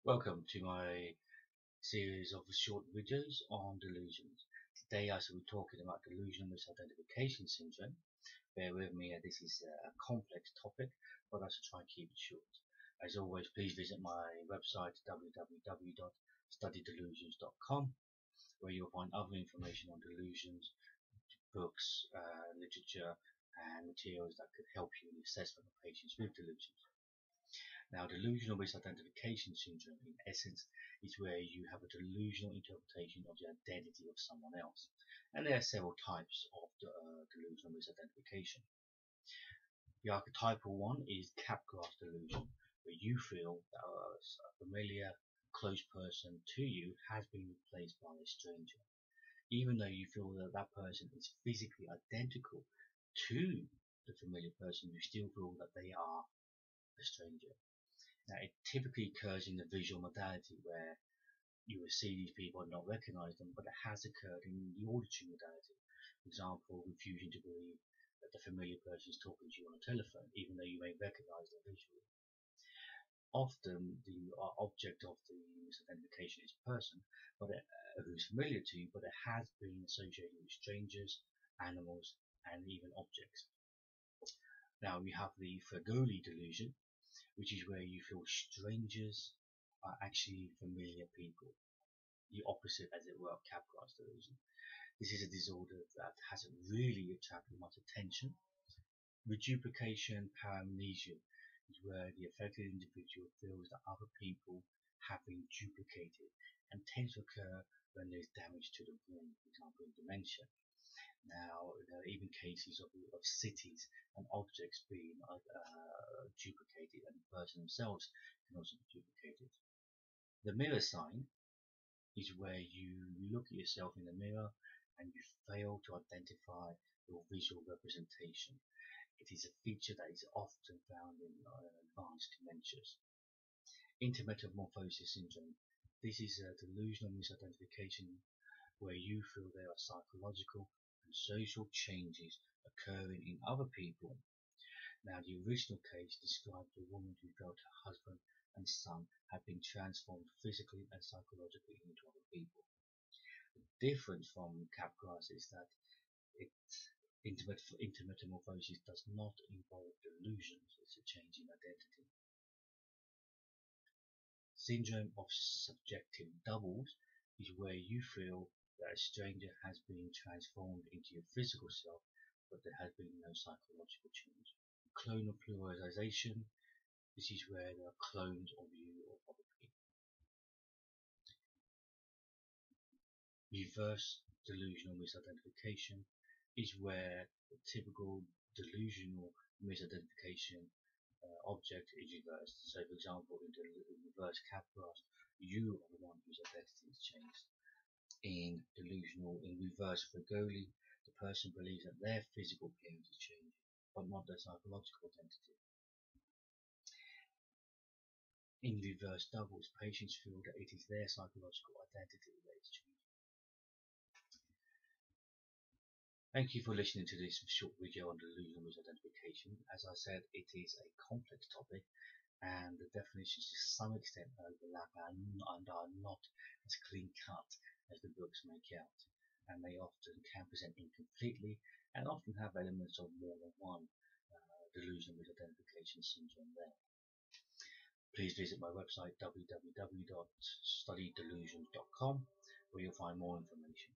Welcome to my series of short videos on delusions. Today I shall be talking about delusional misidentification syndrome. Bear with me, this is a complex topic, but I shall try and keep it short. As always, please visit my website www.studydelusions.com, where you'll find other information on delusions, books, literature, and materials that could help you in the assessment of patients with delusions. Now, delusional misidentification syndrome, in essence, is where you have a delusional interpretation of the identity of someone else. And there are several types of delusional misidentification. The archetypal one is Capgras delusion, where you feel that a familiar, close person to you has been replaced by a stranger. Even though you feel that that person is physically identical to the familiar person, you still feel that they are a stranger. Now, it typically occurs in the visual modality where you will see these people and not recognize them, but it has occurred in the auditory modality. For example, refusing to believe that the familiar person is talking to you on a telephone, even though you may recognize them visually. Often, the object of the misidentification is a person who's familiar to you, but it has been associated with strangers, animals, and even objects. Now, we have the Fregoli delusion, which is where you feel strangers are actually familiar people. The opposite, as it were, of Capgras delusion. This is a disorder that hasn't really attracted much attention. Reduplication paramnesia is where the affected individual feels that other people have been duplicated and tends to occur when there's damage to the brain, for example in dementia. Now, there are even cases of cities and objects being duplicated, and the person themselves can also be duplicated. The mirror sign is where you look at yourself in the mirror and you fail to identify your visual representation. It is a feature that is often found in advanced dementias. Intermetamorphosis syndrome. This is a delusional misidentification where you feel there are psychological and social changes occurring in other people. Now, the original case described a woman who felt her husband and son had been transformed physically and psychologically into other people. The difference from Capgras is that intermetamorphosis does not involve delusions, it's a change in identity. Syndrome of subjective doubles is where you feel that a stranger has been transformed into your physical self, but there has been no psychological change. Clonal pluralization, this is where there are clones of you or other people. Reverse delusional misidentification is where the typical delusional misidentification object is reversed. So, for example, in reverse Capgras, you are the one whose identity is changed. In reverse Fregoli, the person believes that their physical appearance is changing, but not their psychological identity. In reverse doubles, patients feel that it is their psychological identity that is changing. Thank you for listening to this short video on delusional misidentification. As I said, it is a complex topic, and the definitions to some extent overlap and are not as clean cut as the books make out, and they often can present incompletely and often have elements of more than one delusional misidentification syndrome there. Please visit my website www.studydelusions.com, where you'll find more information.